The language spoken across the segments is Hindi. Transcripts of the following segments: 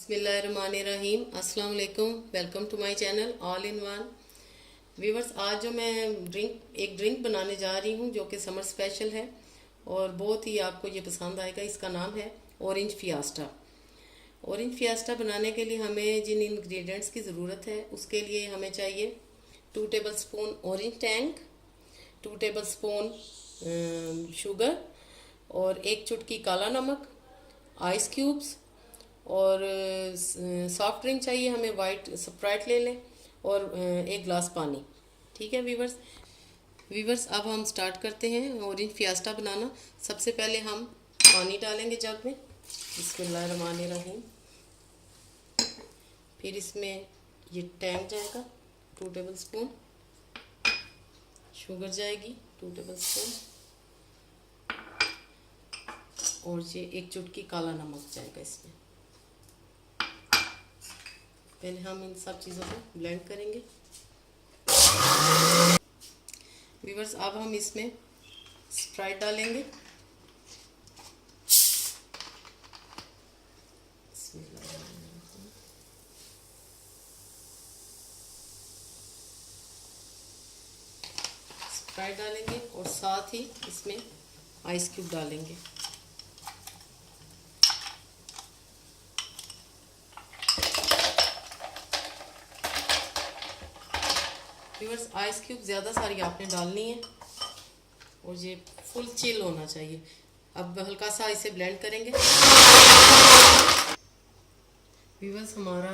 बिस्मिल्लाहिर्रहमानिर्रहीम। अस्सलाम वालेकुम। Welcome to my channel all in one. Viewers, आज जो मैं एक ड्रिंक बनाने जा रही हूँ जो कि समर स्पेशल है और बहुत ही आपको ये पसंद आएगा। इसका नाम है ऑरेंज फियास्टा। ऑरेंज फियास्टा बनाने के लिए हमें जिन इंग्रेडिएंट्स की ज़रूरत है उसके लिए हमें चाहिए 2 table spoon orange tank, 2 table spoon sugar और 1 चुटकी काला नमक, आइस क्यूब्स और सॉफ्ट ड्रिंक चाहिए हमें, वाइट स्प्राइट ले लें और 1 गिलास पानी। ठीक है वीवर्स, अब हम स्टार्ट करते हैं ऑरेंज फियास्टा बनाना। सबसे पहले हम पानी डालेंगे जग में, बिस्मिल्लाहिर्रहमानिर्रहीम। फिर इसमें ये टैंक जाएगा 2 टेबल स्पून, शुगर जाएगी 2 टेबल स्पून और ये 1 चुटकी काला नमक जाएगा इसमें। पहले हम इन सब चीज़ों को ब्लेंड करेंगे। व्यूअर्स, अब हम इसमें स्प्राइट डालेंगे। स्प्राइट डालेंगे और साथ ही इसमें आइस क्यूब डालेंगे। व्यूअर्स, आइस क्यूब ज़्यादा सारी आपने डालनी है और ये फुल चिल होना चाहिए। अब हल्का सा इसे ब्लेंड करेंगे। व्यूअर्स, हमारा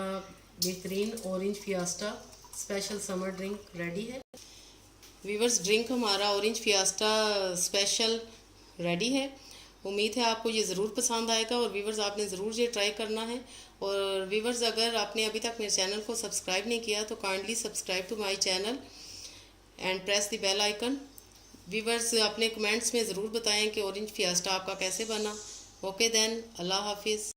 बेहतरीन orange fiesta special summer drink ready है। व्यूअर्स, ड्रिंक हमारा ऑरेंज फियास्टा स्पेशल रेडी है। उम्मीद है आपको ये ज़रूर पसंद आएगा और व्यूअर्स आपने ज़रूर ये ट्राई करना है। और व्यूअर्स, अगर आपने अभी तक मेरे चैनल को सब्सक्राइब नहीं किया तो kindly subscribe to my channel and press the bell icon. Viewers, अपने कमेंट्स में ज़रूर बताएं कि ऑरेंज फियास्टा आपका कैसे बना। ओके देन, अल्लाह हाफिज़।